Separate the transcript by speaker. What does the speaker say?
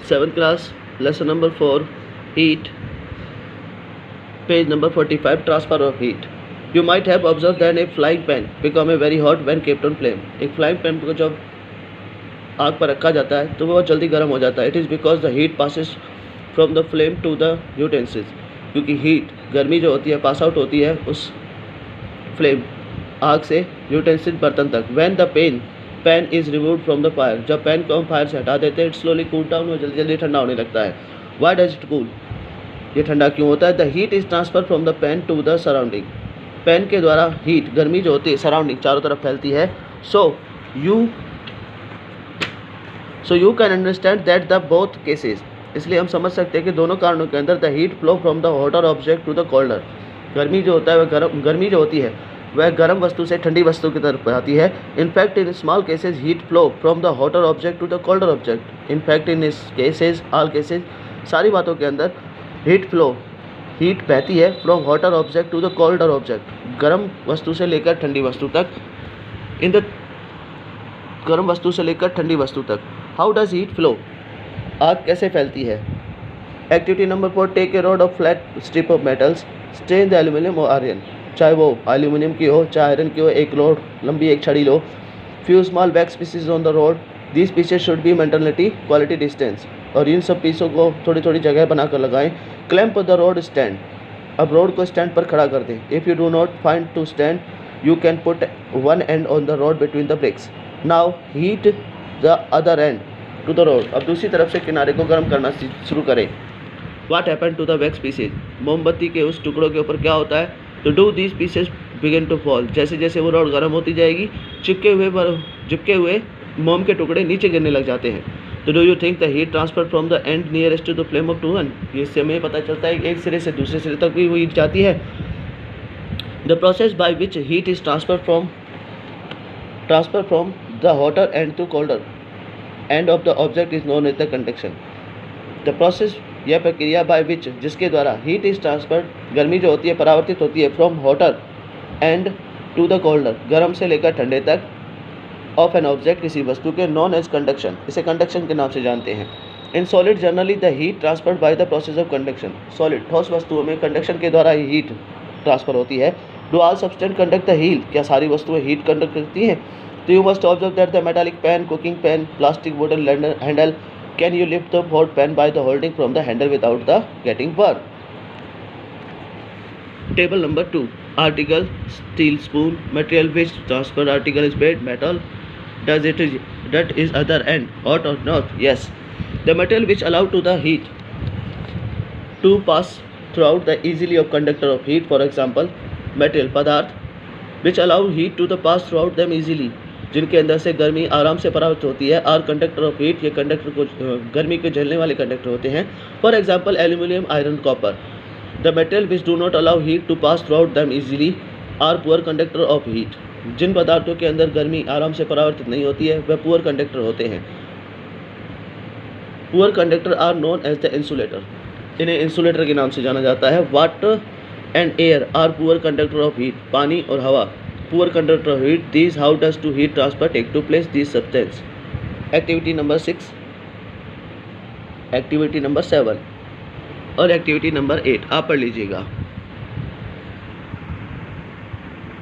Speaker 1: 7th class, lesson number 4, heat, page number 45, transfer of heat. You might have observed that a frying pan become very hot when kept on flame. एक frying pan को जब आग पर रखा जाता है तो वो जल्दी गर्म हो जाता है. It is because the heat passes from the flame to the utensils. क्योंकि हीट गर्मी जो होती है पास आउट होती है उस फ्लेम आग से यूटेंसिल बर्तन तक. When the pan is removed from the fire, जब पैन को हम फायर से हटा देते हैं, इट स्लोली कूल डाउन, वो जल्दी जल्दी ठंडा होने लगता है. वाई डज इट कूल, ये ठंडा क्यों होता है? The heat is transfer from the pan to the surrounding. Pan के द्वारा हीट गर्मी जो होती है सराउंडिंग चारों तरफ फैलती है. So you can understand that the both cases, इसलिए हम समझ सकते हैं कि दोनों कारणों के अंदर the heat flow from the hotter object to the colder. गर्मी जो होता है वह गर्मी जो होती है वह गर्म वस्तु से ठंडी वस्तु की तरफ आती है. In fact in small cases heat flow from the hotter object to the colder object. In fact in cases all cases, सारी बातों के अंदर हीट बहती है from hotter object to the colder object, गर्म वस्तु से लेकर ठंडी वस्तु तक. गर्म वस्तु से लेकर ठंडी वस्तु तक. हाउ डज हीट फ्लो, आग कैसे फैलती है? Activity number 4, take a rod of flat strip of metals, strain the aluminium और आयरन. चाहे वो एल्यूमिनियम की हो चाहे आयरन की हो, एक रोड लंबी एक छड़ी लो. Few small wax pieces on the rod, these pieces should be mentality quality distance, और इन सब पीसों को थोड़ी थोड़ी जगह बनाकर लगाएं. क्लैंप द रोड स्टैंड, अब रोड को स्टैंड पर खड़ा कर दें. If you do not find to stand you can put one end on the rod between the bricks. Now heat the other end to the rod, अब दूसरी तरफ से किनारे को गर्म करना शुरू करें. What happen to the wax pieces, मोमबत्ती के उस टुकड़ों के ऊपर क्या होता है? तो do these pieces begin to fall, जैसे जैसे वो रोड गर्म होती जाएगी चिपके हुए मोम के टुकड़े नीचे गिरने लग जाते हैं. तो do you think the heat transfer from the end nearest to the flame of to one, इससे हमें पता चलता है एक सिरे से दूसरे सिरे तक भी वो हीट जाती है. The process by which heat is transfer from the hotter end to colder end of the object is known as the conduction. The process, यह प्रक्रिया बाय विच जिसके द्वारा हीट इज ट्रांसफर्ड, गर्मी जो होती है परावर्तित होती है, from hotter end to the colder, गर्म से लेकर ठंडे तक, ऑफ एन ऑब्जेक्ट किसी वस्तु के, नॉन एज कंडक्शन, इसे कंडक्शन के नाम से जानते हैं. In solid generally the heat transferred by the process of conduction, solid ठोस वस्तुओं में कंडक्शन के द्वारा ही हीट ट्रांसफर होती है. Do all substance conduct the heat, क्या सारी वस्तुएं हीट कंडक्ट करती हैं? तो you must observe that the metallic pan, cooking pan, plastic wooden handle, can you lift the hot pan by the holding from the handle without the getting burned? Table number 2, article steel spoon, material which transfer article is made metal, that is other end hot or not? Yes, the material which allow to the heat to pass throughout the easily of conductor of heat, for example material पदार्थ which allow heat to the pass throughout them easily, जिनके अंदर से गर्मी आराम से परावर्तित होती है, आर कंडक्टर ऑफ हीट, ये कंडक्टर को गर्मी को झेलने वाले कंडक्टर होते हैं. For example aluminium, iron, copper. The material which do not allow heat to pass through out them easily are poor conductor of heat, जिन पदार्थों के अंदर गर्मी आराम से परावर्तित नहीं होती है वह पुअर कंडक्टर होते हैं. Poor conductor are known as the insulator, इन्हें इंसुलेटर के नाम से जाना जाता है. Water and air are poor conductor of heat, पानी और हवा poor conductor of heat. These how does to heat transfer take to place these substance. Activity number 6, activity number 7 और activity number 8 आप पढ़ लीजिएगा.